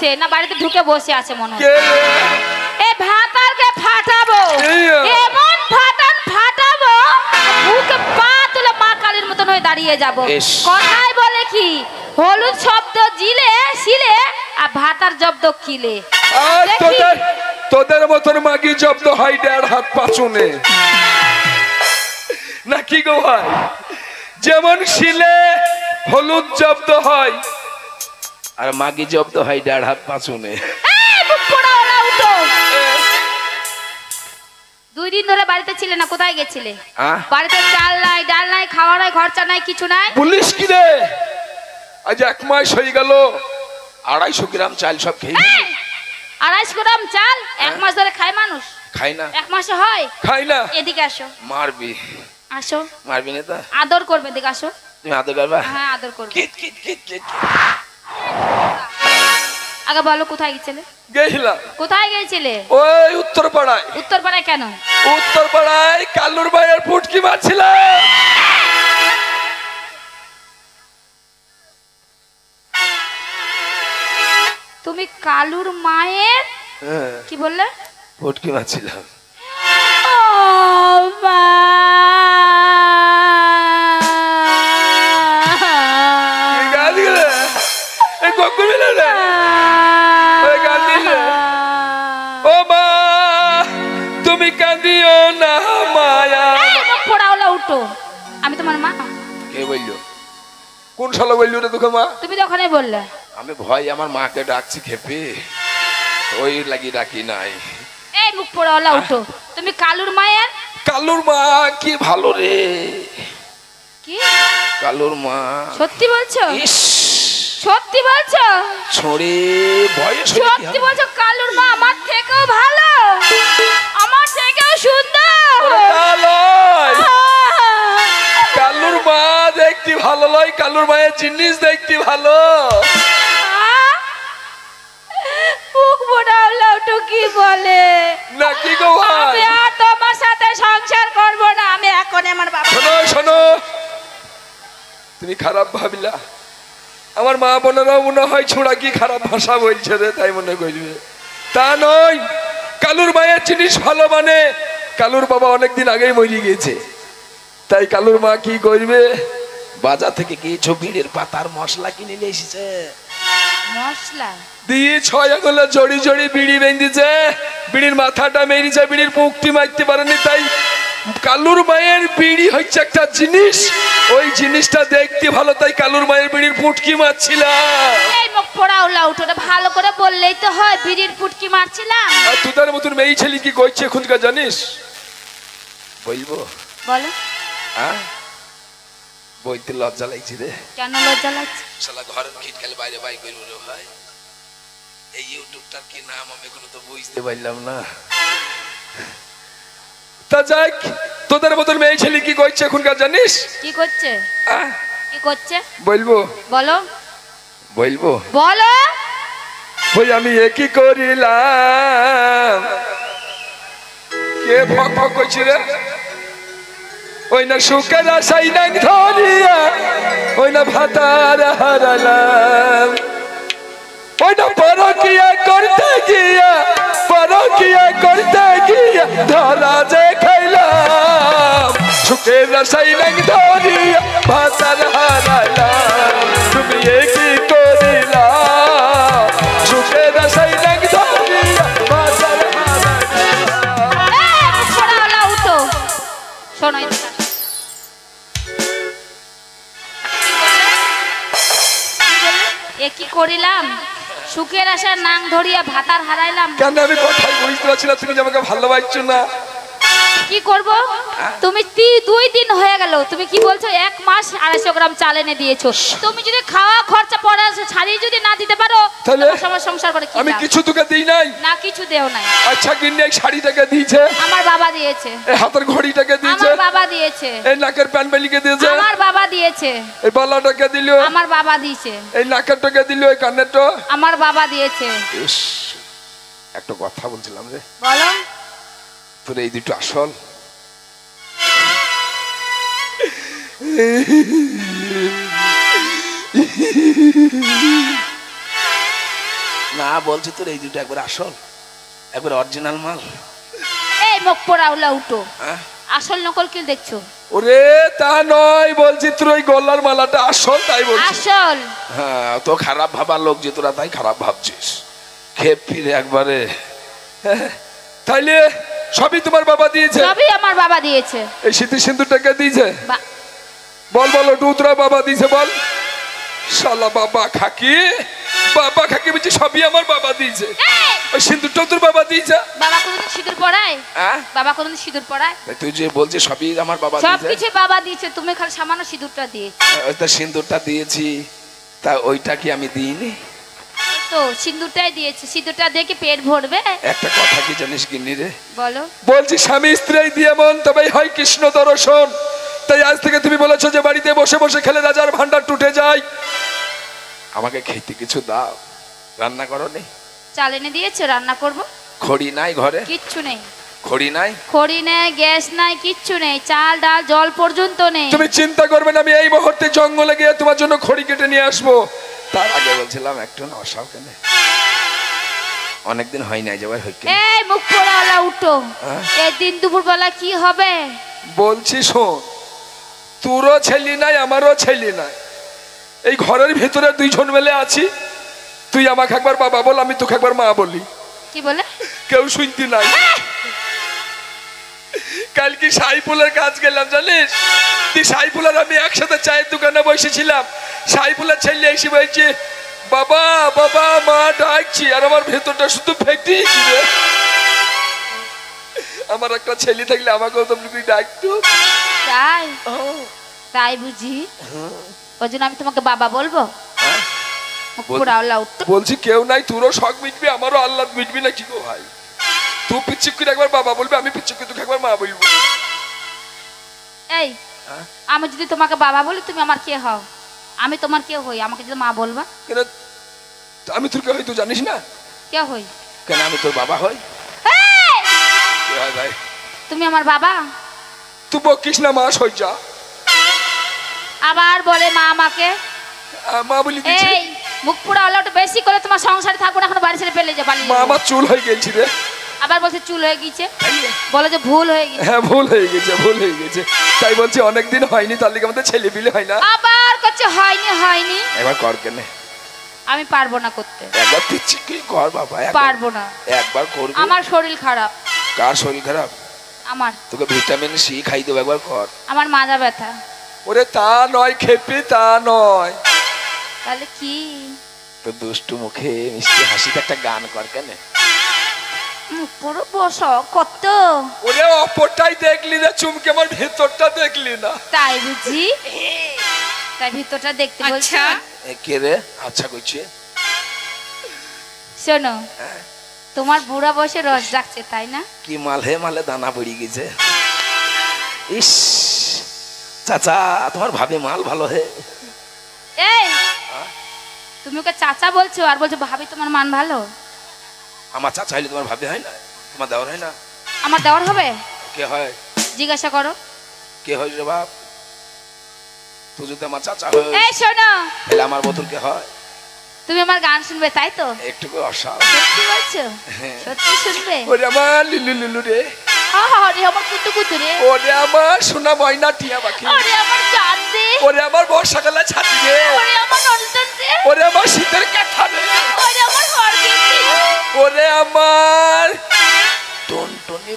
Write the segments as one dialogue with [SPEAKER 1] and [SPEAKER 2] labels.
[SPEAKER 1] করছে না বাড়িতে ঢুকে বসে আছে মনে হয় এ ভাতারকে ফাটাবো এমন ফাটাবো বুকে পা তুলে মা কালীর মতন হয়ে দাঁড়িয়ে যাব কথাই বলে কি হলুদ শব্দ জিলে শিলে আর ভাতার জব্দ কিলে
[SPEAKER 2] তোদের মতন মাগি জব্দ হয় 1.5 হাত পাচনে নাকি গো ভাই যেমন শিলে হলুদ জব্দ হয় আর মাগি জব্দ হয় 1.5 হাত পাচনে
[SPEAKER 1] 2 দিন ধরে বাড়িতে ছিলে না কোথায় গেছিলে বাড়িতে চাল নাই ডাল নাই খাওয়া নাই খরচা নাই কিছু নাই
[SPEAKER 2] পুলিশ কি রে আজ 1 মাস হয়ে গেল 250 গ্রাম চাল সব খেয়ে
[SPEAKER 1] 250 গ্রাম চাল 1 মাস ধরে খায় মানুষ
[SPEAKER 2] খাই না
[SPEAKER 1] 1 মাসে হয়
[SPEAKER 2] খাই না
[SPEAKER 1] এদিকে আসো
[SPEAKER 2] মারবি
[SPEAKER 1] আসো
[SPEAKER 2] মারবি না তো
[SPEAKER 1] আদর করবে এদিকে আসো
[SPEAKER 2] তুমি আদর করবা
[SPEAKER 1] হ্যাঁ আদর করব
[SPEAKER 2] কিট
[SPEAKER 1] আগে বলো কোথায় গেছিলে
[SPEAKER 2] গেছিলাম
[SPEAKER 1] কোথায় গেছিলে
[SPEAKER 2] ওই উত্তরপাড়ায়
[SPEAKER 1] উত্তরপাড়ায় কেন
[SPEAKER 2] উত্তরপাড়ায় কালুর ভাইয়ের ফুটকি মারছিলাম
[SPEAKER 1] তুমি কালুর মায়ের কি বললে
[SPEAKER 2] ফুটকি মারছিলাম তুমি কাঁদিও না মায়া
[SPEAKER 1] পোড়াওলা উঠো আমি তোমার মা
[SPEAKER 2] কে বললো কোন শালা বললো রে তোকে মা
[SPEAKER 1] তুমি তো ওখানে বললে
[SPEAKER 2] আমি ভয় আমার মাকে ডাকছি খেপে ওই লাগি ডাকি নাই
[SPEAKER 1] এই মুখ পোড়াওলা উঠো তুমি কালুর মায়ের
[SPEAKER 2] কালুর মা কি ভালো রে
[SPEAKER 1] কি
[SPEAKER 2] কালুর মা
[SPEAKER 1] সত্যি বলছো সত্যি বলছো
[SPEAKER 2] ছড়ে ভয়
[SPEAKER 1] সত্যি বলছো কালুর মা আমার থেকেও ভালো আমার থেকেও সুন্দর
[SPEAKER 2] কালুর মা দেখতে ভালো লয় কালুর মায়ের জিনিস দেখতে ভালো
[SPEAKER 1] মুখ পোড়াওলা উঠো কি বলে
[SPEAKER 2] নাকি গো ভাই
[SPEAKER 1] আমি আর তোমার সাথে সংসার করব না আমি এখন আমার বাবা
[SPEAKER 2] শোনো তুমি খারাপ ভাবিলা আমার মা বোনেরাও মনে হয় ছোড়া কি খারাপ ভাষা বলছে রে তাই মনে করবে তা নয় কালুর মায়ের জিনিস ভালো মানে কালুর বাবা অনেকদিন আগেই মরে গেছে তাই কালুর মা কি করবে বাজার থেকে কিছু বিড়ির পাতার মশলা কিনে নিয়ে এসেছে
[SPEAKER 1] মশলা
[SPEAKER 2] দিয়ে 6 আঙুলে জড়ি জড়ি বিড়ি বেঁধেছে বিড়ির মাথাটা মেরেছে বিড়ির মুখটি মারতে পারেনি তাই কালুর মায়ের বিড়ি হচ্ছে একটা জিনিস ওই জিনিসটা দেখতে ভালো তাই কালুর মায়ের বিড়ির পুটকি মারছিলাম
[SPEAKER 1] এই মুখ পোড়াওলা উঠো ভালো করে বললেই তো হয় বিড়ির পুটকি মারছিলাম
[SPEAKER 2] আর তোদের মতন মেয়ে ছেলে কি করছে এখনকার জানিস বলবো
[SPEAKER 1] বলো
[SPEAKER 2] হ্যাঁ বইতে লজ্জা লাগছে রে
[SPEAKER 1] কেন লজ্জা লাগছে
[SPEAKER 2] শালা ঘরের খিট খেলে বাইরে বাই করবো রে ভাই এই ইউটিউবটার কি নাম আমি এখনো তো বুঝতে পারলাম না তা যাক তোদের মতন মেয়ে ছেলে কি করছে এখনকার জানিস
[SPEAKER 1] কি করছে কি করছে
[SPEAKER 2] বলবো
[SPEAKER 1] বলো
[SPEAKER 2] বলবো
[SPEAKER 1] বলো
[SPEAKER 2] ওই আমি একই করিলাম কে ফক ফক করছি রে ওই না সুখের আশাই নাং ধরিয়া ওই না ভাতার হারালাম ওই না পরকিয়া করতে গিয়া ধরা যে খাইলাম সুখের আশাই নাং ধরিয়া ভাতার হারালাম তুমি একই করিলাম সুখের আশাই নাং ধরিয়া ভাতার
[SPEAKER 1] হারালাম উঠো শোনো কি করিলাম সুখের আশা নাং ধরিয়া ভাতার হারাইলাম
[SPEAKER 2] কেন আমি কথাই বুঝতে পারছি না তুমি যে আমাকে ভালোবাসছো না
[SPEAKER 1] কি করব তুমি 2 দিন হয়ে গেল তুমি কি বলছো 1 মাস 250 গ্রাম চাল এনে দিয়েছো তুমি যদি খাওয়া খরচা পড়া ছাড়িয়ে যদি না দিতে পারো তাহলে আমার সংসার করে কি
[SPEAKER 2] আমি কিছু তোকে দেই নাই
[SPEAKER 1] না কিছু দেও নাই
[SPEAKER 2] আচ্ছা কিনে এই শাড়িটাকে দিয়েছে
[SPEAKER 1] আমার বাবা দিয়েছে
[SPEAKER 2] এই হাতের ঘড়িটাকে দিয়েছে
[SPEAKER 1] আমার বাবা দিয়েছে
[SPEAKER 2] এই নাকের প্যানবেলিকে দিয়েছে
[SPEAKER 1] আমার বাবা দিয়েছে
[SPEAKER 2] এই বালাটাকে দিল
[SPEAKER 1] আমার বাবা দিয়েছে
[SPEAKER 2] এই নাকেরটাকে দিল এই কানেরটা
[SPEAKER 1] আমার বাবা দিয়েছে
[SPEAKER 2] একটা কথা বলছিলাম রে
[SPEAKER 1] বলো
[SPEAKER 2] তোর এই দুটো আসল
[SPEAKER 3] না বলছি তোর এই দুটো একবার আসল, একবার অরিজিনাল মাল।
[SPEAKER 1] এই মুখ পোড়া হলা উঠো,
[SPEAKER 3] হ্যাঁ
[SPEAKER 1] আসল নকল কি দেখছো?
[SPEAKER 2] ওরে তা নয়, বলছি তোর ওই গলার মালাটা আসল, তাই বলছি।
[SPEAKER 1] আসল?
[SPEAKER 3] হ্যাঁ, তো খারাপ ভাবার লোক যে তোরা, তাই খারাপ ভাবছিস। খেপ ফিরে একবারে।
[SPEAKER 2] তাইলে সবই তোমার বাবা দিয়েছে?
[SPEAKER 1] সবই আমার বাবা দিয়েছে।
[SPEAKER 2] এই স্মৃতি সিন্ধুটাকে দিয়েছে?
[SPEAKER 1] বা-
[SPEAKER 2] বল বল, টুতরা বাবা দিয়েছে বল। শালা বাবা খাকি, বাবা খাকি বলছি সবই আমার বাবা দিয়েছে।
[SPEAKER 1] এই!
[SPEAKER 2] ওই সিন্ধুটাও তোর বাবা দিয়েছে?
[SPEAKER 1] বাবা কোনদিন সিঁদুর পরায়?
[SPEAKER 3] হ্যাঁ,
[SPEAKER 1] বাবা কোনদিন সিঁদুর পরায়?
[SPEAKER 3] তুই যে বলছিস সবই আমার বাবা দিয়েছে।
[SPEAKER 1] সবকিছু বাবা দিয়েছে, তুমি খালি সামান্য সিঁদুরটা দিয়েছো।
[SPEAKER 3] ওইটা সিন্দুরটা দিয়েছি, তা ওইটা কি আমি দিইনি?
[SPEAKER 1] তো সিঁদুরটাই দিয়েছে, সিঁদুরটা দিয়ে কি পেট ভরবে?
[SPEAKER 3] একটা কথা কি জানিস গিন্নি রে?
[SPEAKER 1] বলো।
[SPEAKER 2] বলছি স্বামী স্ত্রী দিয়ে মন তবেই হয় কৃষ্ণ দর্শন। তাই আজ থেকে তুমি বলেছো যে বাড়িতে বসে বসে খেলে রাজার ভান্ডার টুটে যায়।
[SPEAKER 3] আমাকে খেতে কিছু দাও, রান্না করো নি?
[SPEAKER 1] চাল এনে দিয়েছো, রান্না করব।
[SPEAKER 3] খড়ি নাই ঘরে?
[SPEAKER 1] কিচ্ছু নেই।
[SPEAKER 3] খড়ি নাই?
[SPEAKER 1] খড়ি নেই, গ্যাস নাই, কিচ্ছু নেই, চাল ডাল জল পর্যন্ত নেই।
[SPEAKER 2] তুমি চিন্তা করবে না, আমি এই মুহূর্তে জঙ্গলে গিয়ে তোমার জন্য খড়ি কেটে নিয়ে আসবো।
[SPEAKER 3] তার আগে বলছিলাম একটু নশাও কেন, অনেকদিন হয় নাই যাবার হইকে।
[SPEAKER 1] এই মুখ পোড়াওয়ালা উঠো,
[SPEAKER 3] হ্যাঁ?
[SPEAKER 1] এই দিন দুপুর বেলা কি হবে?
[SPEAKER 2] বলছি শোন, তোরও ছেলে নাই আমারও ছেলে নাই, এই ঘরের ভিতরে দুইজন মিলে আছি। তুই আমাকে একবার বাবা বল, আমি তোকে একবার মা বলি।
[SPEAKER 1] কি বলে?
[SPEAKER 2] কেউ শুনতি নাই। কাল কি সাইফুলের কাজ গেলাম জানিস? তুই সাইফুলের আমি একসাথে চায়ের দোকানে বসেছিলাম। সাইফুলের ছেলে এসে বলছে বাবা বাবা মা ডাকছি, আর আমার ভেতরটা শুধু ফেটে ছিল। আমার একটা ছেলে থাকলে আমাকেও তুমি ডাকতো।
[SPEAKER 1] তাই? তাই বুঝি? ওই জন্য আমি তোমাকে বাবা বলবো? মুখ পোড়াওয়ালা উঠো।
[SPEAKER 2] বলছি কেউ নাই, তোরও শখ মিটবি আমারও আল্লাহ মিটবি না কি গো ভাই? তুই পিচ্ছুক করে একবার বাবা বলবি, আমি পিচ্ছুক করে তোকে একবার মা বলবো।
[SPEAKER 1] এই, আমি যদি তোমাকে বাবা বলি তুমি আমার কে হও? আমি তোমার কে হই? আমাকে যদি মা বলবা?
[SPEAKER 2] কেন আমি তোর কে হই তুই জানিস না?
[SPEAKER 1] কে হই?
[SPEAKER 3] কেন আমি তোর বাবা হই?
[SPEAKER 1] এই!
[SPEAKER 3] কি হয় ভাই?
[SPEAKER 1] তুমি আমার বাবা?
[SPEAKER 2] তুই বকিস না, মা সই যা।
[SPEAKER 1] আবার বলে মা আমাকে।
[SPEAKER 2] মা বলি দিচ্ছি।
[SPEAKER 1] এই মুখ পোড়াওয়ালা ওটা বেশি করে তোমার সংসারে থাকবো না, এখন বাড়ি ছেড়ে পেলে যাবা।
[SPEAKER 2] মা আমার চুল হয়ে গেছি রে।
[SPEAKER 1] আবার বলছে চুল হয়ে গেছে, বলে যে ভুল হয়ে গেছে।
[SPEAKER 2] হ্যাঁ ভুল হয়ে গেছে, ভুল হয়ে গেছে। তাই বলছি অনেকদিন হয়নি, তার লিগে আমাদের ছেলে পিলে হয় না।
[SPEAKER 1] আবার করছে হয়নি হয়নি।
[SPEAKER 3] এবার কর কেন?
[SPEAKER 1] আমি পারবো না করতে।
[SPEAKER 3] একবার পিচ্ছি কি কর বাবা,
[SPEAKER 1] পারবো না।
[SPEAKER 3] একবার করবি।
[SPEAKER 1] আমার শরীর খারাপ।
[SPEAKER 3] কার শরীর খারাপ?
[SPEAKER 1] আমার।
[SPEAKER 3] তোকে ভিটামিন সি খাই দেবো, একবার কর।
[SPEAKER 1] আমার মাজা ব্যথা।
[SPEAKER 2] ওরে তা নয় খেপি, তা নয়।
[SPEAKER 1] তাহলে কি?
[SPEAKER 3] তো দুষ্টু মুখে মিষ্টি হাসিতে একটা গান কর কেন?
[SPEAKER 1] পুরো বসো কত।
[SPEAKER 2] ওরে অপরটাই দেখলি না, চুমকে আমার ভেতরটা দেখলি না।
[SPEAKER 1] তাই বুঝি? তাই ভিতরটা দেখতে বলছো?
[SPEAKER 3] কে রে? আচ্ছা কইছে।
[SPEAKER 1] শোনো, তোমার বুড়া বয়সে রস জাগছে তাই না?
[SPEAKER 3] কি মালে মালে দানা পড়ে গেছে। ইস চাচা, তোমার ভাবি মাল ভালো হে।
[SPEAKER 1] এই তুমি ওকে চাচা বলছো আর বলছো ভাবি তোমার মান ভালো?
[SPEAKER 3] আমার চাচা হইলে তোমার ভাবি হয় না? তোমার দেওয়ার হয় না?
[SPEAKER 1] আমার দেওয়ার হবে?
[SPEAKER 3] কে হয়?
[SPEAKER 1] জিজ্ঞাসা করো।
[SPEAKER 3] কে হয় রে বাপ? তুই যদি আমার চাচা হয়,
[SPEAKER 1] এই শোনো,
[SPEAKER 3] তাহলে আমার বোতল কে হয়?
[SPEAKER 1] তুমি আমার গান শুনবে তাই তো?
[SPEAKER 3] একটু অসাল।
[SPEAKER 1] সত্যি বলছো? সত্যি শুনবে?
[SPEAKER 2] ওরে আমার লিলু লিলু রে,
[SPEAKER 1] আরে আমার কুতু কুতু রে,
[SPEAKER 2] ওরে আমার সোনা ময়না টিয়া পাখি,
[SPEAKER 1] ওরে আমার চাঁদ রে,
[SPEAKER 2] ওরে আমার বর্ষাকালে ছাতি রে,
[SPEAKER 1] ওরে আমার নন্দন রে,
[SPEAKER 2] ওরে আমার শীতের কাঁথা রে,
[SPEAKER 1] ওরে আমার হরগির রে,
[SPEAKER 2] ওরে আমার
[SPEAKER 3] টনটনি।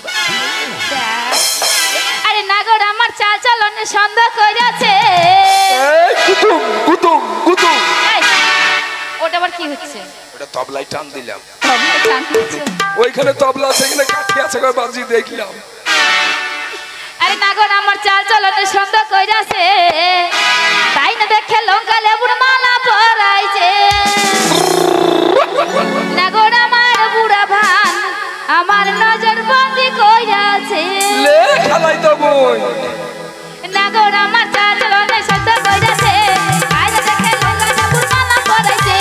[SPEAKER 1] আরে নাগর আমার চাল চালনে সন্ধ্যা কইরাছে।
[SPEAKER 2] এই কুতুম কুতুম কুতুম।
[SPEAKER 1] এই, ওটা আবার কি হচ্ছে?
[SPEAKER 3] ওটা তবলাই টান দিলাম।
[SPEAKER 1] তবলা টান দিচ্ছো?
[SPEAKER 2] ওইখানে তবলা আছে, এখানে কাঠি আছে, কই বাজি দেখলাম।
[SPEAKER 1] আরে নাগর আমার চাল চালনে সন্ধ্যা কইরাছে, তাই না দেখে লঙ্কা লেবুর মালা পরাইছে। নাগর আমার বুড়া ভান আমার নজর বন্দি কইরাছে।
[SPEAKER 2] লে খালাই তো বই।
[SPEAKER 1] নাগর আমার চাল চালনে সন্ধ্যা কইরাছে, তাই না দেখে লঙ্কা লেবুর মালা পরাইছে।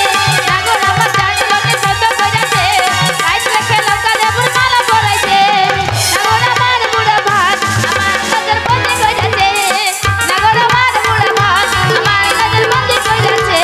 [SPEAKER 1] নাগর আমার চাল চালনে সন্ধ্যা কইরাছে, তাই না দেখে লঙ্কা লেবুর মালা পরাইছে। নাগর আমার বুড়া ভান আমার নজর বন্দি কইরাছে। নাগর আমার বুড়া ভান আমার নজর বন্দি কইরাছে।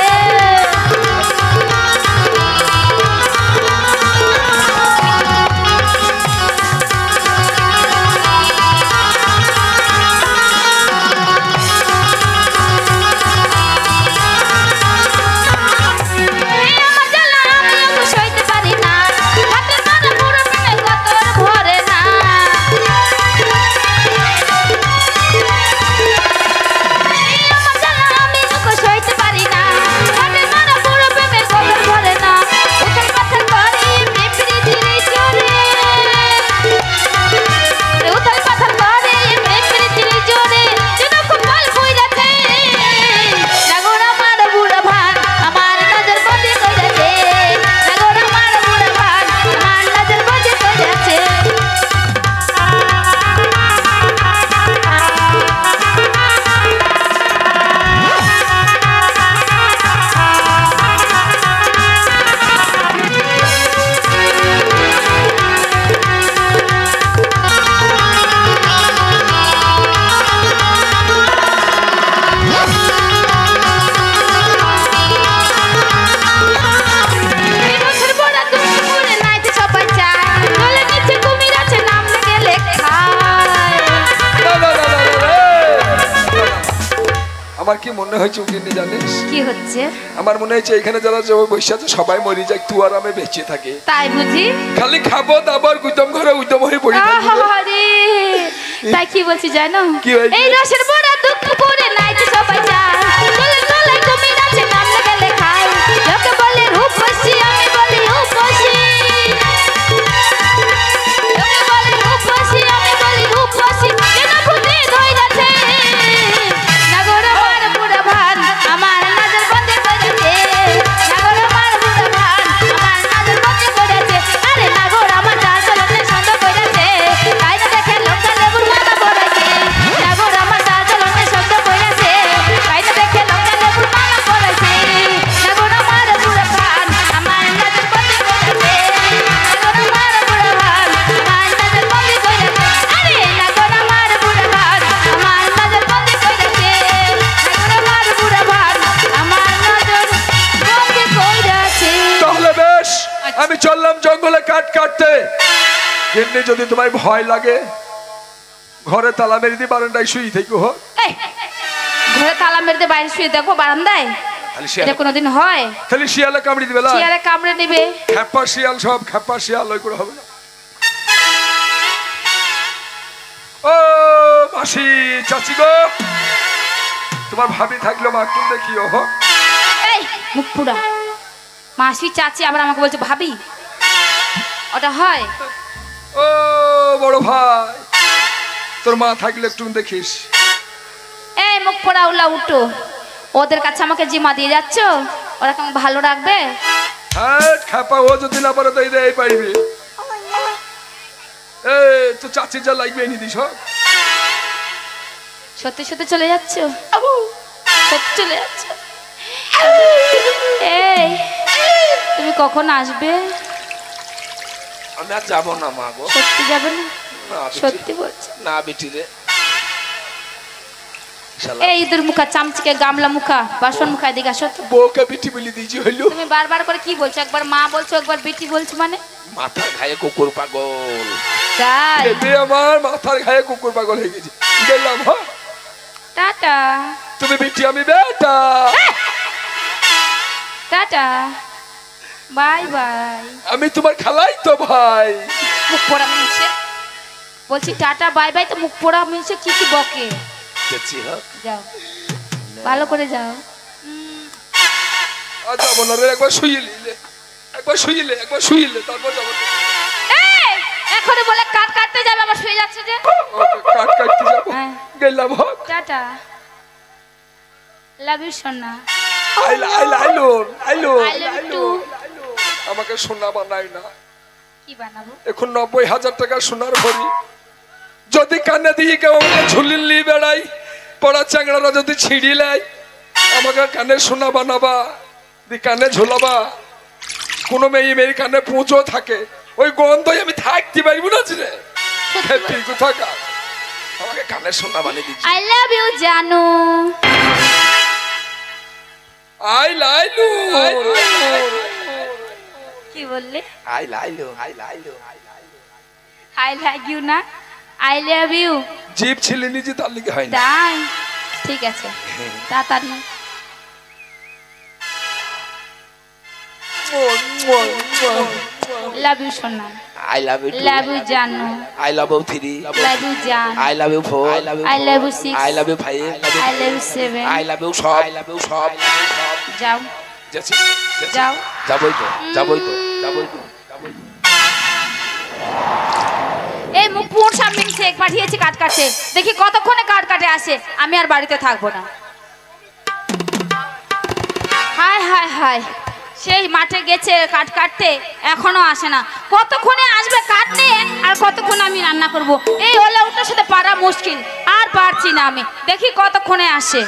[SPEAKER 2] আমার কি মনে হয়েছে গিন্নি জানিস?
[SPEAKER 1] কি হচ্ছে?
[SPEAKER 2] আমার মনে হচ্ছে এখানে যারা বসে আছে সবাই মরে যায়, তুই আর আমি বেঁচে থাকি।
[SPEAKER 1] তাই বুঝি?
[SPEAKER 2] খালি খাবো দাবার গুদম ঘরে উদম হয়ে পড়ি থাকি।
[SPEAKER 1] তাই কি বলছি জানো?
[SPEAKER 2] কি হয়েছে?
[SPEAKER 1] এই রসের বড়া দুঃখ করে নাইতে সবাই যায়, চলে চলে কুমির আছে নাম লাগালে খায়, লোকে বলে রূপসী আমি বলি রূপসী, লোকে বলে রূপসী আমি বলি রূপসী, কেন ভূতে ধইরাছে নাগর মার বুড়া ভান আমার নজর বন্দে করেছে, নাগর মার বুড়া ভান আমার নজর বন্দে করেছে, আরে নাগর আমার চাল চলনে সন্দ করেছে, তাই না দেখে লোকে লেবুর মালা পড়েছে, নাগর আমার চাল চলনে সন্দ করেছে, তাই না দেখে লোকে লেবুর মালা পড়েছে, নাগর আমার বুড়া ভান আমার নজর বন্দে করেছে, নাগর আমার বুড়া ভান আমার নজর বন্দে করেছে, আরে নাগর আমার বুড়া ভান আমার নজর বন্দে করেছে, নাগর আমার বুড়া ভান আমার নজর বন্দে করেছে।
[SPEAKER 2] তাহলে বেশ, আমি চললাম জঙ্গলে কাঠ কাটতে। গিন্নি যদি তোমায় ভয় লাগে ঘরে তালা মেরে দিয়ে বারান্দায় শুই থেকো।
[SPEAKER 1] এই, ঘরে তালা মেরে দিয়ে বাইরে শুয়ে দেখো বারান্দায়, এটা কোনোদিন হয়?
[SPEAKER 2] খালি শিয়ালে কামড়ি দিবে।
[SPEAKER 1] চেয়ারে কামড়ে নেবে।
[SPEAKER 2] খেপা শিয়াল, সব খেপা শিয়াল, ওই করে হবে না। ও মাসি, চাচি গো, তোমার ভাবি থাকলো মা একটু দেখিও।
[SPEAKER 1] এই মুখ পুরা, মাসি চাচি আবার আমাকে বলছে ভাবি, ওটা হয়?
[SPEAKER 2] ও বড় ভাই, তোর মা থাকলে একটু দেখিস।
[SPEAKER 1] এই মুখ পোড়া উল্লা উঠো, ওদের কাছে আমাকে জিমা দিয়ে যাচ্ছ, ওরা কেমন ভালো রাখবে?
[SPEAKER 2] হ্যাঁ খেপা, ও যদি না পারে তো এই পাইবে। এই তো চাচি যা লাগবে এনে দিস।
[SPEAKER 1] সত্যি সত্যি চলে যাচ্ছ? সত্যি চলে যাচ্ছ? এই তুমি কখন আসবে?
[SPEAKER 3] আমি আর যাবো না মা গো।
[SPEAKER 1] সত্যি যাবে না?
[SPEAKER 3] না বেটি,
[SPEAKER 1] সত্যি বলছি
[SPEAKER 3] না বেটি রে।
[SPEAKER 1] এই ইঁদুর মুখা, চামচিকে গামলা মুখা, বাসন মুখা, এদিকে আসো তো।
[SPEAKER 2] বউকে বিটি বলি দিয়েছি হইলো।
[SPEAKER 1] তুমি বারবার করে কি বলছো? একবার মা বলছো, একবার বেটি বলছো, মানে
[SPEAKER 3] মাথার ঘায়ে কুকুর পাগল।
[SPEAKER 1] তাই?
[SPEAKER 2] এতে আমার মাথার ঘায়ে কুকুর পাগল হয়ে গেছে। গেলাম। হ্যাঁ,
[SPEAKER 1] টাটা।
[SPEAKER 2] তুমি বিটি আমি বেটা।
[SPEAKER 1] Tata, bye bye.
[SPEAKER 2] আমি তোমার খালাই তো ভাই।
[SPEAKER 1] মুখ পোড়া মিলছে, বলছি টাটা বাই বাই, তো মুখ পোড়া মিলছে কি কি বকে।
[SPEAKER 3] দেখছি হোক।
[SPEAKER 1] যাও, ভালো করে যাও।
[SPEAKER 2] আর যাবো না রে, একবার শুইলে, একবার শুইলে, একবার শুইলে তারপর যাবো।
[SPEAKER 1] এই এখনই বলে কাট কাটতে যাবে, আবার শুয়ে যাচ্ছে যে।
[SPEAKER 2] কাট কাটতে যাবো।
[SPEAKER 1] হ্যাঁ।
[SPEAKER 2] গেলাম।
[SPEAKER 1] টাটা, লাভ ইউ সোনা।
[SPEAKER 2] আইলোন।
[SPEAKER 1] I love you too.
[SPEAKER 2] আমাকে সোনা বানাই না।
[SPEAKER 1] কি বানাবো?
[SPEAKER 2] এখন 90,000 টাকা সোনার ভরি যদি কানে দিয়ে কেউ আমাকে ঝুলিলি বেড়াই, পড়া চ্যাংড়ারা যদি ছিঁড়িলাই, আমাকে কানে সোনা বানাবা, দি কানে ঝোলাবা। কোনো মেয়ের কানে পুঁজো থাকে, ওই গন্ধই আমি থাকতে পারবো না রে। হ্যাপি কোথাকা,
[SPEAKER 3] আমাকে কানে সোনা বানিয়ে দিচ্ছি।
[SPEAKER 1] I love you জানু।
[SPEAKER 2] I love you.
[SPEAKER 1] কি বললে?
[SPEAKER 3] I love you, I love you, I love you.
[SPEAKER 1] I like you না, I love you।
[SPEAKER 2] জিভ ছিলে নিজে তার লিগে হয় না।
[SPEAKER 1] তাই ঠিক আছে, তাড়াতাড়ি। লাভ ইউ সোনা।
[SPEAKER 3] I love you.
[SPEAKER 1] Love you জানু।
[SPEAKER 3] I love you 3.
[SPEAKER 1] Love you জান।
[SPEAKER 3] I love you 4.
[SPEAKER 1] I love you 6।
[SPEAKER 3] I love you 5.
[SPEAKER 1] I love you 7।
[SPEAKER 3] I love you সব। I love you সব।
[SPEAKER 1] যাও
[SPEAKER 3] যাচ্ছি,
[SPEAKER 1] যাও।
[SPEAKER 3] যাবই তো, যাবই তো, যাবই তো, যাবই তো।
[SPEAKER 1] এই মুখ পুর সামনে চেক পাঠিয়েছি কাট কাটে, দেখি কতক্ষণে কাট কাটে আসে। আমি আর বাড়িতে থাকবো না। হায় হায় হায়, সেই মাঠে গেছে কাট কাটতে, এখনো আসে না। কতক্ষণে আসবে কাট নিয়ে, আর কতক্ষণ আমি রান্না করব। এই ওলা উঠার সাথে পারা মুশকিল, আর পারছি না আমি। দেখি কতক্ষণে আসে।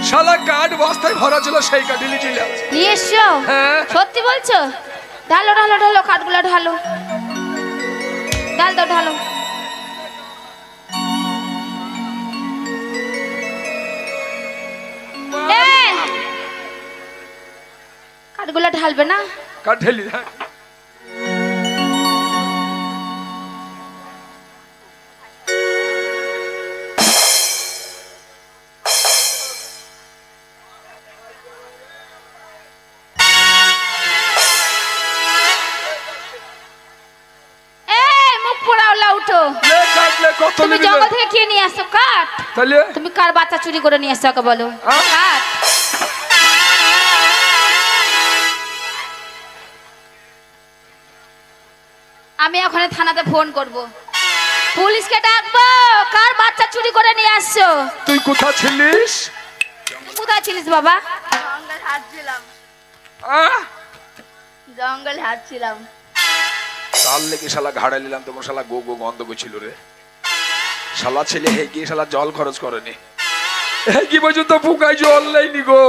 [SPEAKER 2] শালা কাঠ বস্তায় ভরা ছিল, সেই কাঠিলি চলে আছে।
[SPEAKER 1] নিয়ে এসছো?
[SPEAKER 2] হ্যাঁ।
[SPEAKER 1] সত্যি বলছো? ঢালো ঢালো ঢালো, কাঠগুলো ঢালো, ঢাল দাও, ঢালো। ঢালবে না?
[SPEAKER 2] কার ঢেলি? হ্যাঁ
[SPEAKER 1] তুমি জঙ্গল থেকে কে নিয়ে আসছো কাঠ?
[SPEAKER 2] তাহলে
[SPEAKER 1] তুমি কার বাচ্চা চুরি করে নিয়ে আসছো ওকে বলো? কাঠ। আমি ওখানে থানাতে ফোন করব, পুলিশকে ডাকবো। কার বাচ্চা চুরি করে নিয়ে আসছো?
[SPEAKER 2] তুই কোথায় ছিলিস?
[SPEAKER 1] কোথায় ছিলিস বাবা?
[SPEAKER 4] জঙ্গলে হাঁটছিলাম। জঙ্গলে হাঁটছিলাম।
[SPEAKER 3] তার লেগে শালা ঘাড়ে নিলাম, তখন শালা গো গো গন্ধ করছিল রে। শালা ছেলে হে গিয়ে শালা জল খরচ করেনি,
[SPEAKER 2] কি পর্যন্ত ফুকায় জল নেইনি গো।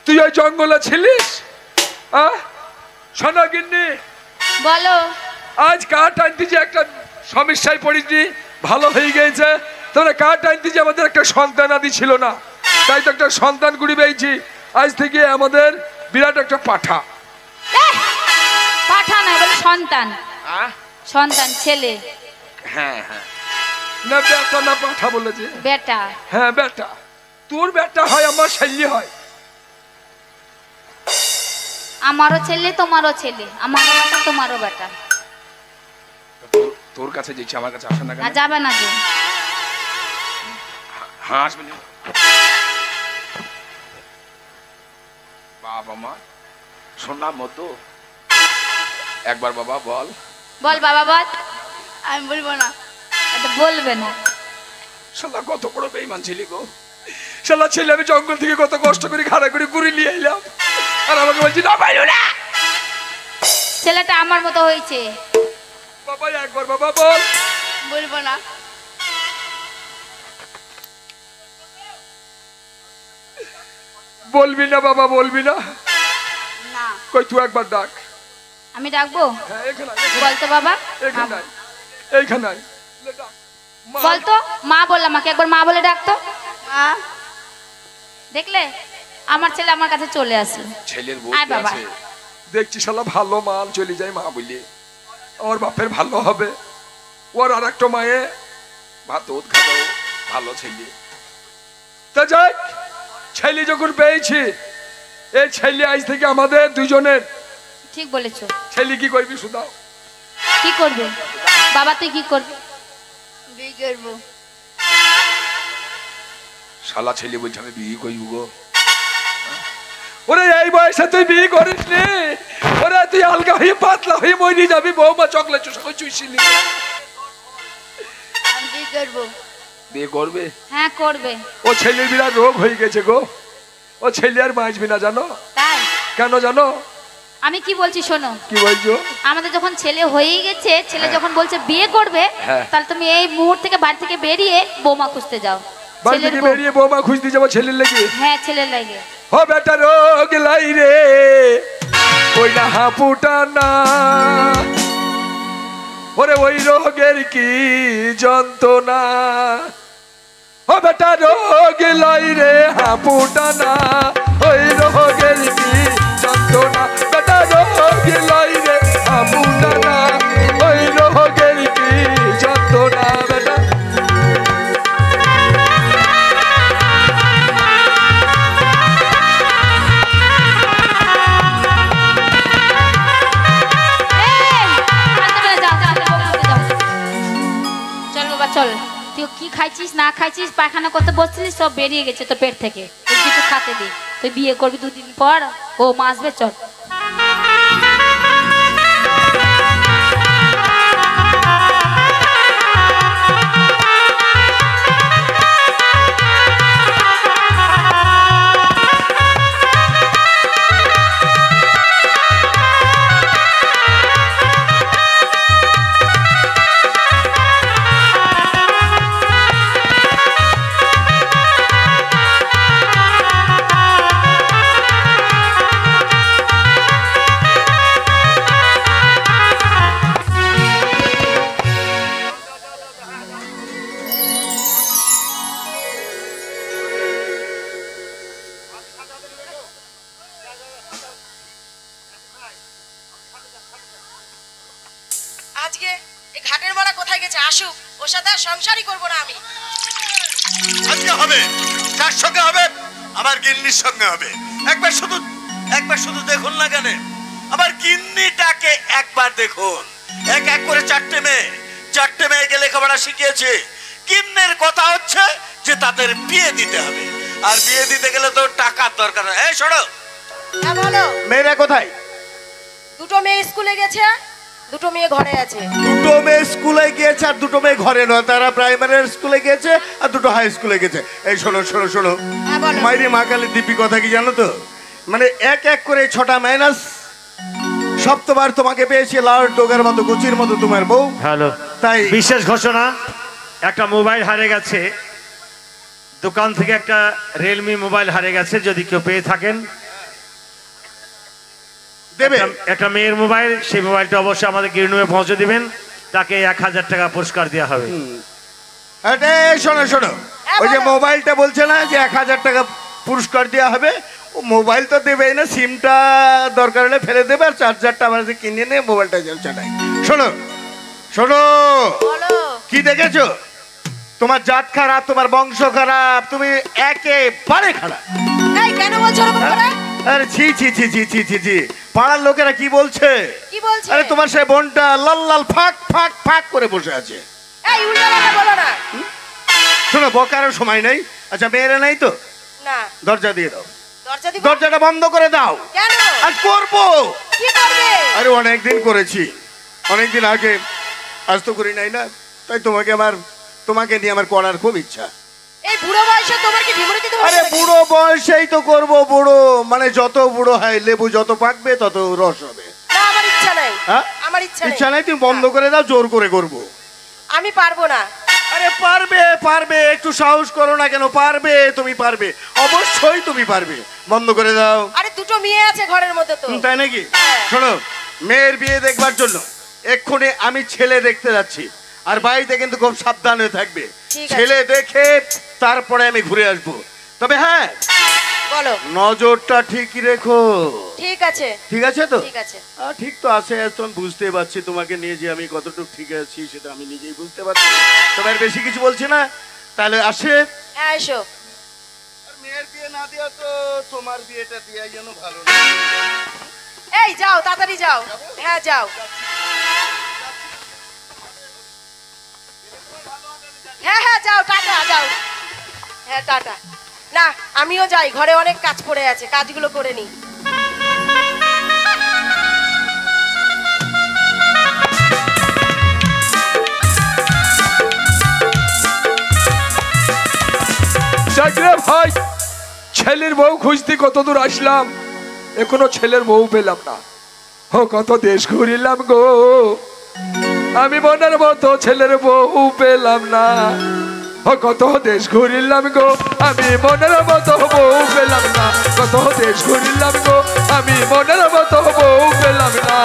[SPEAKER 2] তুই ওই জঙ্গলে ছিলিস? শোনা গিন্নি,
[SPEAKER 1] বলো।
[SPEAKER 2] আজ কাঠ আনতে যে একটা সমস্যায় পড়েছি, ভালো হয়ে গেছে। তোমরা কাঠ আনতে যে আমাদের একটা সন্তান আদি ছিল না, তাই তো একটা সন্তান কুড়ি পেয়েছি। আজ থেকে আমাদের বিরাট একটা পাঠা।
[SPEAKER 1] পাঠা না, বলে সন্তান। সন্তান ছেলে।
[SPEAKER 3] হ্যাঁ হ্যাঁ,
[SPEAKER 2] না বেটা না পাঠা বলেছে?
[SPEAKER 1] বেটা।
[SPEAKER 2] হ্যাঁ বেটা। তোর বেটা হয়, আমার ছেলে হয়।
[SPEAKER 1] আমারও ছেলে তোমারও ছেলে, আমারও বেটা তোমারও বেটা।
[SPEAKER 3] তোর কাছে যেছি, আমার কাছে আসে না কেন?
[SPEAKER 1] যাবে না যে?
[SPEAKER 3] হ্যাঁ আসবে না। বাবা মা শোনার মতো একবার বাবা বল।
[SPEAKER 1] বল বাবা বল।
[SPEAKER 4] আমি বলবো না।
[SPEAKER 1] বলবে না?
[SPEAKER 3] শালা কত বড় বেঈমান ছিলি গো।
[SPEAKER 2] শালা ছেলে আমি জঙ্গল থেকে কত কষ্ট করে খাড়া করে কুড়ি নিয়ে এলাম, আর আমাকে বলছি না পাইলো না।
[SPEAKER 1] ছেলেটা আমার মতো হয়েছে।
[SPEAKER 2] বাবা একবার বাবা বল।
[SPEAKER 4] বলবো না।
[SPEAKER 2] বলবি না বাবা, বলবি না?
[SPEAKER 4] না।
[SPEAKER 2] কই তুই একবার ডাক।
[SPEAKER 1] আমি ডাকবো?
[SPEAKER 2] হ্যাঁ এখানে
[SPEAKER 1] বলতো বাবা।
[SPEAKER 2] এইখানে এইখানে
[SPEAKER 1] বলতো মা বল, আমাকে একবার মা বলে ডাকতো।
[SPEAKER 4] মা।
[SPEAKER 1] দেখলে আমার ছেলে আমার কাছে চলে আসে।
[SPEAKER 3] ছেলের বউ
[SPEAKER 1] আয় বাবা।
[SPEAKER 3] আছে,
[SPEAKER 2] দেখছি শালা ভালো মাল চলে যায় মা বলি, ওর বাপের ভালো হবে। ওর আর একটা মায়ে
[SPEAKER 3] ভাত খাবো, ভালো ছেলে।
[SPEAKER 2] তা যাক, ছেলে যখন পেয়েছি, এই ছেলে আজ থেকে আমাদের দুজনের।
[SPEAKER 1] ঠিক বলেছো।
[SPEAKER 2] ছেলে কি করবি শুধাও?
[SPEAKER 1] কি করবে বাবা? তুই কি করবি?
[SPEAKER 4] বিয়ে করবো।
[SPEAKER 3] শালা ছেলে বলছে আমি বিয়ে করবো গো।
[SPEAKER 2] ওরে এই বয়সে তুই বিয়ে করিস নি? ওরে তুই আলগা হয়ে পাতলা হয়ে মরে যাবি, বৌমা চকলেট চুষিলি।
[SPEAKER 4] আমি বিয়ে করবো।
[SPEAKER 3] বিয়ে করবে?
[SPEAKER 1] হ্যাঁ করবে।
[SPEAKER 2] ও ছেলের বিরাট রোগ হয়ে গেছে গো, ও ছেলে আর বাঁচবি না জানো?
[SPEAKER 1] তাই?
[SPEAKER 2] কেন জানো?
[SPEAKER 1] আমি কি বলছি শোনো।
[SPEAKER 2] কি বলছো?
[SPEAKER 1] আমাদের যখন ছেলে হয়েই গেছে, ছেলে যখন বলছে বিয়ে করবে, তাহলে তুমি এই মুহূর্ত থেকে বাড়ি থেকে বেরিয়ে বৌমা খুঁজতে যাও।
[SPEAKER 2] বাড়ি থেকে বেরিয়ে বৌমা খুঁজতে যাবো ছেলের লেগে?
[SPEAKER 1] হ্যাঁ ছেলের লাগে।
[SPEAKER 2] ও বেটা রোগ লাই রে, ওই না হাপুটা না, ওরে ওই রোগের কি যন্ত্রণা। ও বেটা রোগ লাই রে হাপুটা না, ওই রোগের কি যন্ত্রণা। বেটা রোগ লাই রে হাপুটা না, ওই রোগের কি যন্ত্রণা। বেটা
[SPEAKER 1] চল, তুই কি খাইছিস না খাইছিস, পায়খানা করতে বসছিলিস, সব বেরিয়ে গেছে তোর পেট থেকে। তুই কিছু খাতে দে, তুই বিয়ে করবি দুদিন পর, ও মা আসবে। চল।
[SPEAKER 5] আজকে এই ঘাটের মারা কোথায় গেছে? আসুক, ওর সাথে আর সংসারই করবো না আমি।
[SPEAKER 6] আজকে হবে, কার সঙ্গে হবে? আমার গিন্নির সঙ্গে হবে। একবার শুধু দেখুন না কেন, আমার গিন্নিটাকে একবার দেখুন। এক এক করে চারটে মেয়েকে লেখাপড়া শিখিয়েছে। গিন্নির কথা হচ্ছে যে তাদের বিয়ে দিতে হবে, আর বিয়ে দিতে গেলে তো টাকার দরকার। এই শোনো,
[SPEAKER 5] হ্যাঁ বলো।
[SPEAKER 6] মেয়েরা কোথায়?
[SPEAKER 5] দুটো মেয়ে স্কুলে গেছে, দুটো মেয়ে ঘরে আছে।
[SPEAKER 6] দুটো মেয়ে স্কুলে গিয়েছে আর দুটো মেয়ে ঘরে নয়, তারা প্রাইমারি স্কুলে গিয়েছে আর দুটো হাই স্কুলে গেছে। এই শোনো,
[SPEAKER 5] হ্যাঁ বলো।
[SPEAKER 6] মাইরি মা কালী দিব্যি কথা কি জানো তো? মানে এক এক করে 6টা মাইনাস, সপ্তবার তোমাকে পেয়েছি লাল টোকার মতো, কুচির মতো তোমার বউ।
[SPEAKER 7] হ্যালো,
[SPEAKER 6] তাই
[SPEAKER 7] বিশেষ ঘোষণা, একটা মোবাইল হারিয়ে গেছে দোকান থেকে, একটা রিয়েলমি মোবাইল হারিয়ে গেছে। যদি কেউ পেয়ে থাকেন
[SPEAKER 6] দেবে।
[SPEAKER 7] একটা মেয়ের মোবাইল, সেই মোবাইলটা অবশ্যই আমাদের গিরনুমে পৌঁছে দিবেন, তাকে 1000 টাকা পুরস্কার দেওয়া হবে।
[SPEAKER 6] শোনো, ওই যে মোবাইলটা বলছে না যে 1000 টাকা পুরস্কার দেওয়া হবে, ও মোবাইল তো দেবেই না, সিমটা দরকার হলে ফেলে দেবে আর চার্জারটা আমার কিনে নিয়ে মোবাইলটা চালাই। শোনো, কি দেখেছো? তোমার জাত খারাপ, তোমার বংশ খারাপ, তুমি একেবারে খারাপ।
[SPEAKER 5] এই কেন বলছো এরকম করে?
[SPEAKER 6] আরে ছি, পাড়ার লোকেরা কি বলছে?
[SPEAKER 5] কি বলছে?
[SPEAKER 6] আরে তোমার সেই বোনটা লাল ফাঁক করে বসে আছে।
[SPEAKER 5] এই উল্টাপাল্টা বলো না।
[SPEAKER 6] শোনো, বকারও সময় নেই। আচ্ছা, মেয়েরা নাই তো?
[SPEAKER 5] না।
[SPEAKER 6] দরজা দিয়ে দাও।
[SPEAKER 5] দরজা দিব?
[SPEAKER 6] দরজাটা বন্ধ করে দাও।
[SPEAKER 5] কেন?
[SPEAKER 6] আজ করবো।
[SPEAKER 5] কি করবে?
[SPEAKER 6] আরে অনেকদিন করেছি, অনেকদিন আগে, আজ তো করি নাই না। তাই তোমাকে নিয়ে আমার করার খুব ইচ্ছা।
[SPEAKER 5] এই বুড়ো বয়সে তোমার কি বিমূর্তি দিতে?
[SPEAKER 6] আরে বুড়ো বয়সেই তো করবো। বুড়ো মানে যত বুড়ো হয়, লেবু যত পাকবে তত রস হবে।
[SPEAKER 5] না, আমার ইচ্ছা নাই।
[SPEAKER 6] হ্যাঁ,
[SPEAKER 5] আমার ইচ্ছা
[SPEAKER 6] নাই। তুমি বন্ধ করে দাও, জোর করে করবো।
[SPEAKER 5] আমি পারবো না।
[SPEAKER 6] আরে পারবে, একটু সাহস করো না কেন? তুমি পারবে, অবশ্যই তুমি পারবে। বন্ধ করে দাও।
[SPEAKER 5] আরে দুটো মেয়ে আছে ঘরের মধ্যে তো।
[SPEAKER 6] তাই নাকি? শোনো, মেয়ের বিয়ে দেখবার জন্য এক্ষুনি আমি ছেলে দেখতে যাচ্ছি, আর বাড়িতে কিন্তু খুব সাবধান হয়ে থাকবে। ছেলে দেখে তারপরে আমি ঘুরে আসবো। তবে হ্যাঁ,
[SPEAKER 5] বলো,
[SPEAKER 6] নজরটা ঠিকই রেখো।
[SPEAKER 5] ঠিক আছে
[SPEAKER 6] তো?
[SPEAKER 5] ঠিক আছে।
[SPEAKER 6] ঠিক তো আছে, আমি বুঝতে পারছি তোমাকে নিয়ে যে আমি কতটুকু ঠিক আছি সেটা আমি নিজেই বুঝতে পারছি। তবে আর বেশি কিছু বলছি না, তাহলে আসে।
[SPEAKER 5] হ্যাঁ, এসো।
[SPEAKER 6] আর মেয়ের বিয়ে না দেওয়া তো তোমার বিয়েটা দেওয়াই যেন ভালো।
[SPEAKER 5] এই যাও, তাড়াতাড়ি যাও। হ্যাঁ যাও। হ্যাঁ যাও, টাটা, যাও। হ্যাঁ টাটা। না, আমিও যাই, ঘরে অনেক কাজ পড়ে আছে, কাজগুলো করে নি।
[SPEAKER 2] ভাই, ছেলের বউ খুঁজতে কত দূর আসলাম, এখনো ছেলের বউ পেলাম না। কত দেশ ঘুরিলাম গো, আমি মনের মতো ছেলের বউ পেলাম না। কত দেশ ঘুরিলাম গো, আমি মনের মতো বউ পেলাম না। কত দেশ ঘুরিলাম গো, আমি মনের মতো বউ পেলাম না।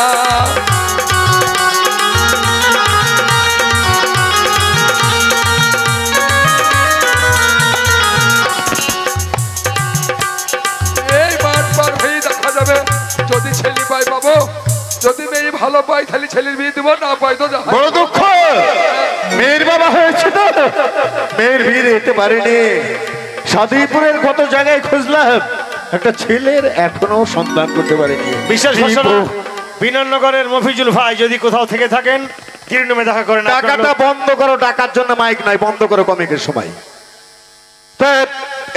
[SPEAKER 2] এই মাঠ পার হয়ে দেখা যাবে, যদি ছেলে পাই পাবো, যদি মেয়ে ভালো পাই তাহলে ছেলের বিয়ে দিব, না পাই তো
[SPEAKER 6] বড় দুঃখ। মেয়ের বাবা হয়েছে তো মেয়ের বিয়ে দিতে পারিনি। সাদিপুরের কত জায়গায় খুঁজলাম, একটা ছেলের এখনো সন্ধান করতে পারিনি।
[SPEAKER 7] বিশেষ ঘোষণা, বিনন্দনগরের মফিজুল ভাই যদি কোথাও থেকে থাকেন, গিরনুমে দেখা করেন।
[SPEAKER 6] টাকাটা বন্ধ করো, টাকার জন্য মাইক নাই, বন্ধ করো কমিকের সময়।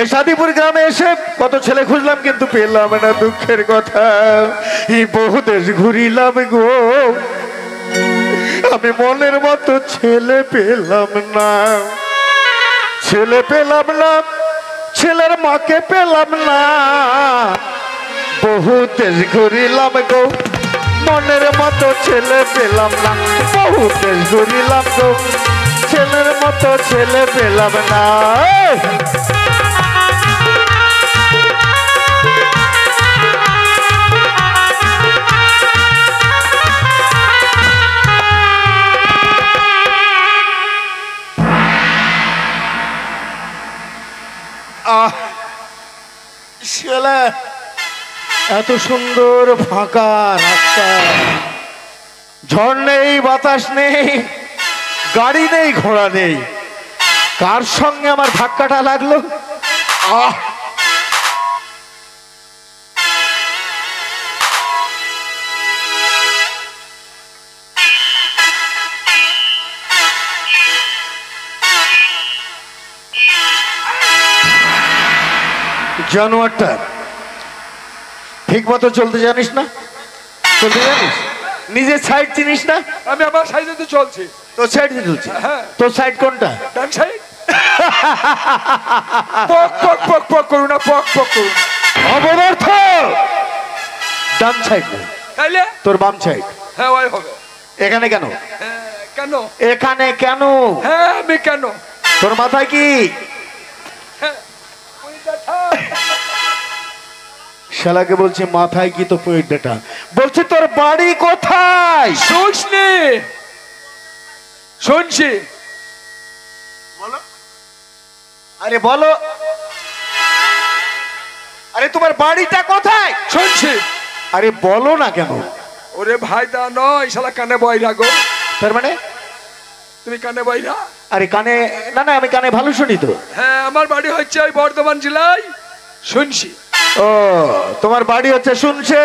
[SPEAKER 6] এই সাদিপুর গ্রামে এসে কত ছেলে খুঁজলাম, কিন্তু পেলাম না। দুঃখের কথা, এই বহু দেশ ঘুরিলাম গো, আমি মনের মতো ছেলে পেলাম না। ছেলের মাকে পেলাম না। বহু দেশ ঘুরিলাম গো, মনের মতো ছেলে পেলাম না। বহু দেশ ঘুরিলাম গো, ছেলের মতো ছেলে পেলাম না। এত সুন্দর ফাঁকা রাস্তা,
[SPEAKER 8] ঝড় নেই, বাতাস নেই, গাড়ি নেই, ঘোড়া নেই, কার সঙ্গে আমার ধাক্কাটা লাগলো? আহ! জানোয়ারটা ঠিক মতো চলতে জানিস না? চলতে জানিস? নিজের সাইড চিনিস না?
[SPEAKER 2] আমি আমার সাইডে তো চলছি।
[SPEAKER 8] তোর সাইড দিয়ে চলছি?
[SPEAKER 2] হ্যাঁ।
[SPEAKER 8] তোর সাইড কোনটা?
[SPEAKER 2] ডান সাইড। পক পক পক পক করুন না, পক পক করুন।
[SPEAKER 8] অপদার্থ! ডান সাইড
[SPEAKER 2] তাইলে
[SPEAKER 8] তোর বাম সাইড।
[SPEAKER 2] হ্যাঁ ওই হবে।
[SPEAKER 8] এখানে কেন?
[SPEAKER 2] কেন?
[SPEAKER 8] এখানে কেন?
[SPEAKER 2] হ্যাঁ আমি কেন?
[SPEAKER 8] তোর মাথায় কি? শালাকে বলছে মাথায় কি? তো পয়েন্টটা বলছে তোর বাড়ি কোথায়?
[SPEAKER 2] শুনছি শুনছি।
[SPEAKER 8] আরে বলো, আরে তোমার বাড়িটা কোথায়?
[SPEAKER 2] শুনছি।
[SPEAKER 8] আরে বলো না কেন?
[SPEAKER 2] ওরে ভাই দা নয়, শালা কানে বইরা গো।
[SPEAKER 8] তার মানে
[SPEAKER 2] তুমি কানে বইরা?
[SPEAKER 8] আরে কানে না, না আমি কানে ভালো শুনি তো।
[SPEAKER 2] হ্যাঁ আমার বাড়ি হচ্ছে ওই বর্ধমান জেলায় শুনছি।
[SPEAKER 8] ও তোমার বাড়ি হচ্ছে শুনছে,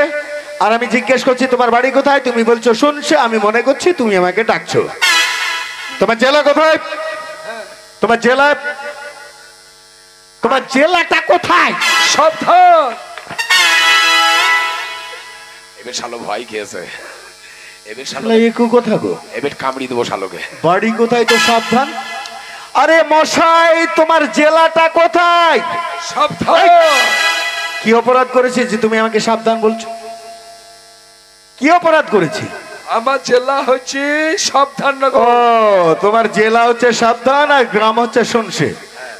[SPEAKER 8] আর আমি জিজ্ঞেস করছি তোমার বাড়ি কোথায়, তুমি বলছো শুনছে। আমি মনে করছি তুমি আমাকে ডাকছো। তোমার জেলা কোথায়? তোমার জেলা, তোমার জেলাটা কোথায়?
[SPEAKER 2] সাবধান।
[SPEAKER 3] এবার শালো ভয় খেয়েছে। এবার শালো
[SPEAKER 8] একু কোথা গো?
[SPEAKER 3] এবার কামড়ি দেবো শালোকে।
[SPEAKER 8] বাড়ি কোথায় তো সাবধান। আরে মশাই তোমার জেলাটা কোথায়?
[SPEAKER 2] সাবধান।
[SPEAKER 8] কি অপরাধ করেছি যে তুমি আমাকে সাবধান বলছো? কি অপরাধ করেছি?
[SPEAKER 2] আমার জেলা হচ্ছে সাবধান
[SPEAKER 8] ও
[SPEAKER 2] নগর।
[SPEAKER 8] তোমার জেলা হচ্ছে সাবধান আর গ্রাম হচ্ছে শুনছে।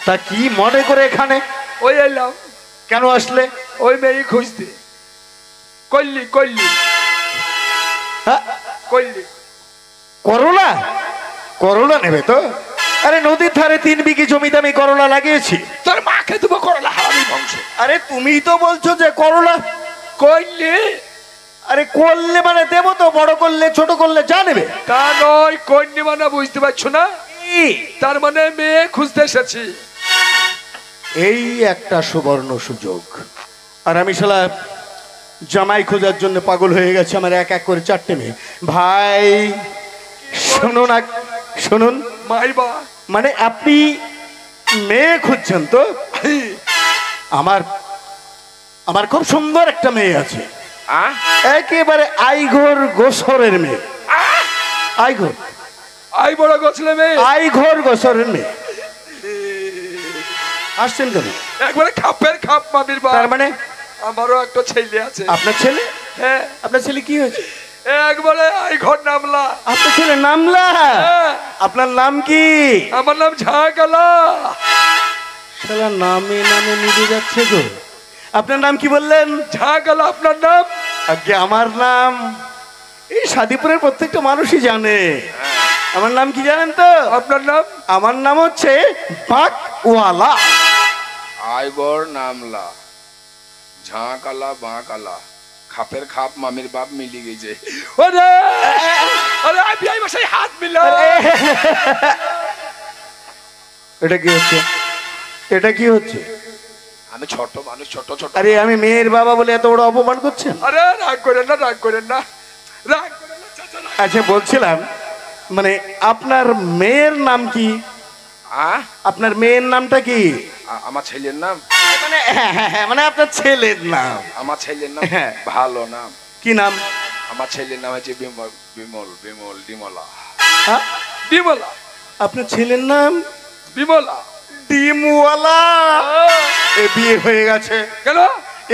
[SPEAKER 8] তা কি মনে করে এখানে?
[SPEAKER 2] ওই এলাম।
[SPEAKER 8] কেন আসলে?
[SPEAKER 2] ওই মেয়ে খুঁজতে। কল্লি কল্লি
[SPEAKER 8] হ্যাঁ?
[SPEAKER 2] কল্লি।
[SPEAKER 8] করলা? করলা নেবে তো? আরে নদীর ধারে 3 বিঘি জমিতে আমি করলা লাগিয়েছি।
[SPEAKER 2] তোর মাকে দেবো করলা, হারামি বংশ।
[SPEAKER 8] আরে তুমি তো বলছো যে করলা।
[SPEAKER 2] কল্লি
[SPEAKER 8] আরে করলে মানে দেবো তো, বড় করলে ছোট করলে যা নেবে।
[SPEAKER 2] তা নয়, কন্যা মানে বুঝতে পারছো না?
[SPEAKER 8] কি?
[SPEAKER 2] তার মানে মেয়ে খুঁজতে এসেছি।
[SPEAKER 8] এই একটা সুবর্ণ সুযোগ। আর আমি শালা জামাই খোঁজার জন্য পাগল হয়ে গেছে। আমার এক এক করে 4টে মেয়ে। ভাই শুনুন, শুনুন
[SPEAKER 2] মাইবা
[SPEAKER 8] মানে আপনি মেয়ে খুঁজছেন তো? আমার আমার খুব সুন্দর একটা মেয়ে আছে, একেবারে আইঘর গোসরের মেয়ে। আইঘর
[SPEAKER 2] আই বড় গোছলে মেয়ে,
[SPEAKER 8] আইঘর গোসরের মেয়ে। আসছেন কেন?
[SPEAKER 2] একবারে খাপের খাপ মামির বাপ।
[SPEAKER 8] তার মানে
[SPEAKER 2] আমারও একটা ছেলে আছে।
[SPEAKER 8] আপনার ছেলে?
[SPEAKER 2] হ্যাঁ।
[SPEAKER 8] আপনার ছেলে কি হয়েছে?
[SPEAKER 2] একবারে আই ঘর নামলা।
[SPEAKER 8] আপনার ছেলে নামলা?
[SPEAKER 2] হ্যাঁ।
[SPEAKER 8] আপনার নাম কি?
[SPEAKER 2] আমার নাম ঝাঁকালা।
[SPEAKER 8] শালা নামে নামে মিলে যাচ্ছে গো। আপনার নাম কি বললেন?
[SPEAKER 2] ঝাঁকালা। আপনার নাম?
[SPEAKER 8] আগে আমার নাম এই সাদিপুরের প্রত্যেকটা মানুষই জানে। আমার নাম কি জানেন তো?
[SPEAKER 2] আপনার নাম?
[SPEAKER 8] আমার নাম হচ্ছে বাকওয়ালা।
[SPEAKER 3] আইগর নামলা, ঝাঁকালা বাঁকালা, খাপের খাপ মামির বাপ মিলি গেছে।
[SPEAKER 2] আরে আরে আই বিয়াই বসাই হাত মিলা।
[SPEAKER 8] এটা কি হচ্ছে? এটা কি হচ্ছে?
[SPEAKER 3] আমি ছোট মানুষ, ছোট ছোট।
[SPEAKER 8] আরে আমি মেয়ের বাবা বলে এত বড় অপমান করছেন?
[SPEAKER 2] আরে রাগ করেন না, রাগ করেন না, রাগ করেন না চাচা, রাগ।
[SPEAKER 8] আচ্ছা বলছিলাম মানে আপনার মেয়ের নাম কি? আপনার মেয়ের নামটা কি?
[SPEAKER 3] আমার ছেলের নাম
[SPEAKER 8] মানে মানে আপনার ছেলের নাম?
[SPEAKER 3] আমার ছেলের নাম
[SPEAKER 8] হ্যাঁ।
[SPEAKER 3] ভালো নাম।
[SPEAKER 8] কি নাম?
[SPEAKER 3] আমার ছেলের নাম হচ্ছে বিমল, বিমল বিমল ডিমলা।
[SPEAKER 8] হ্যাঁ?
[SPEAKER 2] বিমলা।
[SPEAKER 8] আপনার ছেলের নাম
[SPEAKER 2] বিমলা।
[SPEAKER 8] ডিমওয়ালা। এ বিয়ে হয়ে গেছে।
[SPEAKER 2] কেন?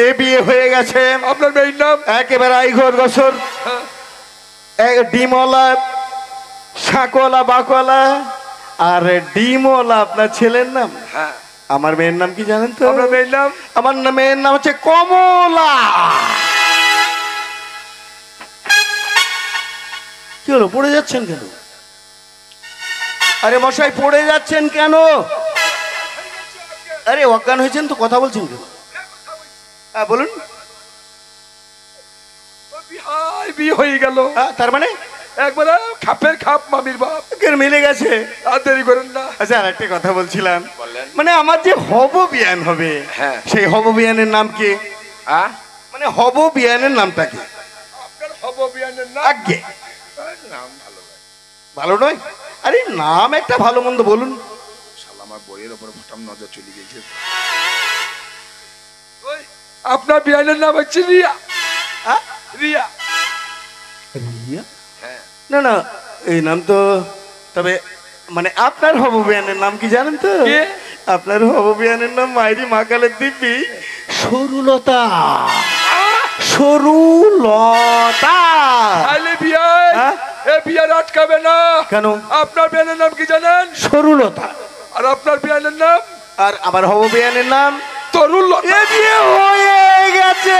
[SPEAKER 8] এ বিয়ে হয়ে গেছে।
[SPEAKER 2] আপনার মেয়ের নাম?
[SPEAKER 8] একেবারে আইঘর গোসর, ডিমওয়ালা, শাকওয়ালা, বাকওয়ালা আর ডিমওয়ালা আপনার ছেলের নাম।
[SPEAKER 3] হ্যাঁ।
[SPEAKER 8] আমার মেয়ের নাম কি জানেন তো?
[SPEAKER 2] আপনার মেয়ের নাম?
[SPEAKER 8] আমার মেয়ের নাম হচ্ছে কমলা। কি হলো, পড়ে যাচ্ছেন কেন? আরে মশাই পড়ে যাচ্ছেন কেন? আরে অজ্ঞান হয়েছেন তো, কথা বলছেন কেন? হ্যাঁ বলুন।
[SPEAKER 2] বিয়ে হয়ে গেল।
[SPEAKER 8] তার মানে
[SPEAKER 2] একবারে খাপের খাপ মামির বাপ
[SPEAKER 8] মিলে গেছে।
[SPEAKER 2] আর দেরি করেন না।
[SPEAKER 8] আচ্ছা আর একটা কথা বলছিলাম,
[SPEAKER 3] বললেন।
[SPEAKER 8] মানে আমার যে হব বিয়ান হবে,
[SPEAKER 3] হ্যাঁ।
[SPEAKER 8] সেই হব বিয়ানের নাম কি? মানে হব বিয়ানের নামটা কি?
[SPEAKER 2] আপনার হব বিয়ানের নাম?
[SPEAKER 8] আগে
[SPEAKER 3] নাম ভালো ভাই।
[SPEAKER 8] ভালো নয়? আরে নাম একটা ভালো মন্দ বলুন।
[SPEAKER 3] শালা আমার বইয়ের উপর ফটাম নজর চলে গেছে।
[SPEAKER 2] ওই আপনার বিয়ানের নাম হচ্ছে রিয়া। রিয়া।
[SPEAKER 8] রিয়া?
[SPEAKER 3] হ্যাঁ।
[SPEAKER 8] না না, এই নাম তো, তবে মানে আপনার হব বিয়ানের নাম কি জানেন তো?
[SPEAKER 2] কে?
[SPEAKER 8] আপনার হব বিয়ানের নাম মাইরি মাকালের দিব্যি সরুলতা। সরুলতা।
[SPEAKER 2] আইলে বিয়াই,
[SPEAKER 8] হ্যাঁ?
[SPEAKER 2] এ বিয়ার আটকাবে না।
[SPEAKER 8] কেন?
[SPEAKER 2] আপনার বিয়ানের নাম কি জানেন?
[SPEAKER 8] সরুলতা।
[SPEAKER 2] আর আপনার বিয়ানের নাম?
[SPEAKER 8] আর আমার হব বিয়ানের নাম
[SPEAKER 2] তরুলতা।
[SPEAKER 8] এ বিয়ে হয়ে গেছে।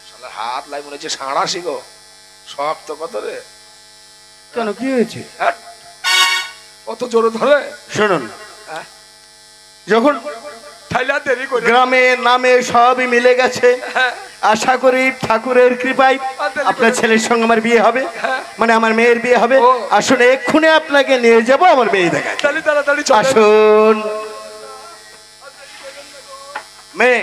[SPEAKER 3] শালা হাত লাই মনে হচ্ছে সাঁড়া শিখো, শক্ত কত রে।
[SPEAKER 8] কেন কি হয়েছে?
[SPEAKER 2] কত জোরে ধরে।
[SPEAKER 8] শুনুন, যখন
[SPEAKER 2] তাইলে আর দেরি করে।
[SPEAKER 8] গ্রামে নামে সবই মিলে গেছে, আশা করি ঠাকুরের কৃপায় আপনার ছেলের সঙ্গে আমার বিয়ে হবে, মানে আমার মেয়ের বিয়ে হবে।
[SPEAKER 2] ও।
[SPEAKER 8] আসুন, এক্ষুনি আপনাকে নিয়ে যাব আমার মেয়ে দেখায়।
[SPEAKER 2] তাহলে তাড়াতাড়ি চলে।
[SPEAKER 8] আসুন মেয়ে।